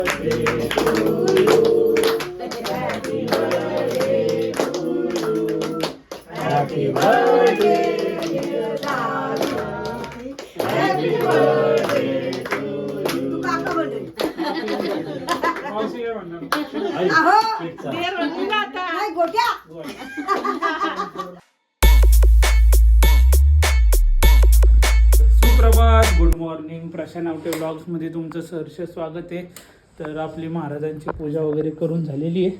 सुप्रभात, good morning. Prashant Awate व्लॉग्समध्ये तुमचं सहर्ष स्वागत आहे. तर आपली महाराजांची पूजा वगैरे करून झालेली आहे.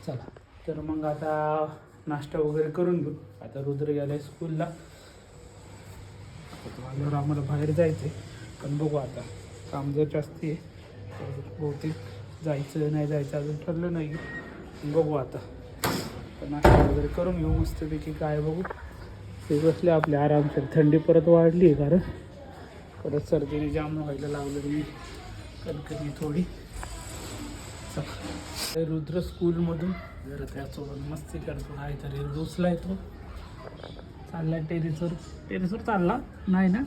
चला तर मग आता नाश्ता वगैरे करून घेऊ. आता रुद्र गेलाय स्कूलला. आल्यावर आम्हाला बाहेर जायचं आहे, पण बघू आता. काम जर जास्ती आहे तर बहुतेक जायचं नाही जायचं अजून ठरलं नाही. बघू आता. तर नाश्ता वगैरे करून घेऊ मस्तपैकी. काय बघू ते बसले आपले आरामशीर. थंडी परत वाढली आहे कारण परत सर्दीने जाम व्हायला लागलं. मी कणकणी थोडी. चला रुद्र स्कूलमधून जरा त्यासोबत मस्ती करतो. काहीतरी रुसला येतो. चालला टेरेसवर चालला नाही ना?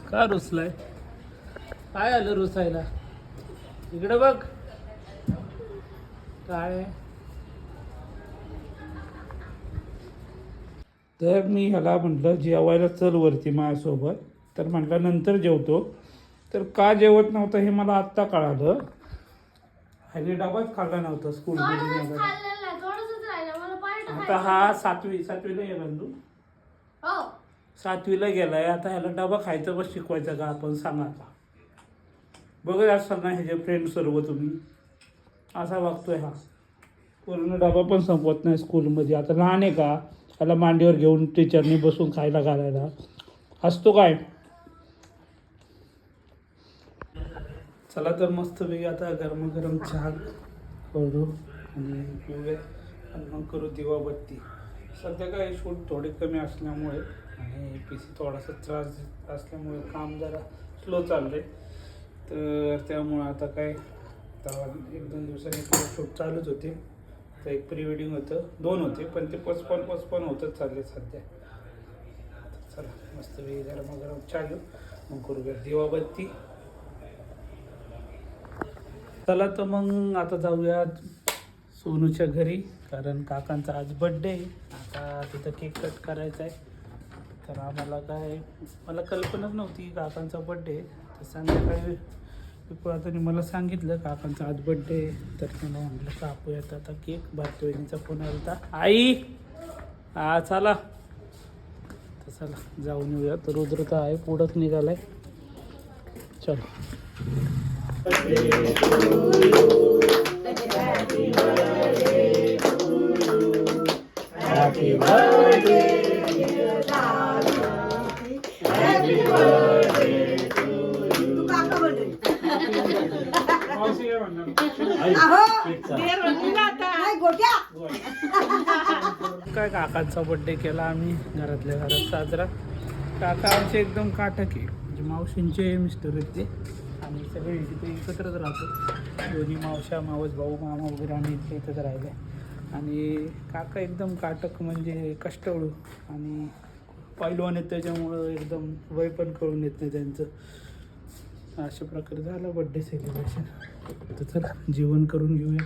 का रुसलाय? काय आलं रुसायला? इकडे बघ. काय तर मी ह्याला म्हटलं जेवायला चल वरती माझ्यासोबत. तर म्हटलं नंतर जेवतो. तर का जेवत नव्हतं हे मला आत्ता कळालं. ह्याने डबाच खाल्ला नव्हता स्कूलमध्ये. आता हा सातवीला गेला तू. 7वीला गेलाय. आता ह्याला डबा खायचं बस शिकवायचं का आपण? सांगा आता. बघत असाल ना ह्याचे फ्रेंड सर्व तुम्ही. असा वागतोय हा. पूर्ण डबा पण संपवत नाही स्कूलमध्ये. आता लहान आहे का त्याला मांडीवर घेऊन टीचरनी बसून खायला घालायला? हसतो काय? चला तर मस्तपैकी आता गरमागरम चहा करू आणि पिऊया आणि मग करू दिवाबत्ती. सध्या काय शूट थोडे कमी असल्यामुळे आणि PC थोडासा त्रास असल्यामुळे काम जरा स्लो चाललं आहे. तर त्यामुळं आता काय 1-2 दिवसांनी शूट चालूच होते. तर एक प्री वेडिंग होतं, 2 होते, पण ते पोस्टपोन होतच चालले सध्या. चला मस्तपैकी गरमागरम चहा घेऊ मग करूया दिवाबत्ती. चला तर मग आता जाऊया सोनूच्या घरी कारण काकांचा आज बड्डे आहे. आता तिथं केक कट करायचा आहे. तर मला कल्पनाच नव्हती काकांचा बड्डे. तर संध्याकाळी विपुळाताने मला सांगितलं काकांचा आज बड्डे आहे. तर त्यांना म्हटलं कापूयात आता केक. भारतीवहिनीचा फोन आला होता. आई हा चला. तर चला जाऊन येऊया. तर रुद्र तर आहे पुढंच निघालाय. चलो. Happy birthday dear Lala. Happy birthday to you. तू काका बोलतोय. काय काकांचा बर्थडे केला आम्ही घरातल्या घरात साजरा. काका आमचे एकदम काटक आहे. म्हणजे मावशींचे मिस्टर आहेत ते. आम्ही सगळे इथे एकत्रच राहतो. दोन्ही मावशा, मावस भाऊ, मामा वगैरे आम्ही इथे एकत्र राहिले. आणि काका एकदम काटक म्हणजे कष्टाळू आणि पैलवान आहेत. त्याच्यामुळं एकदम वय पण कळून येत नाही त्यांचं. अशा प्रकारे झालं बड्डे सेलिब्रेशन. तर चला जेवण करून घेऊया.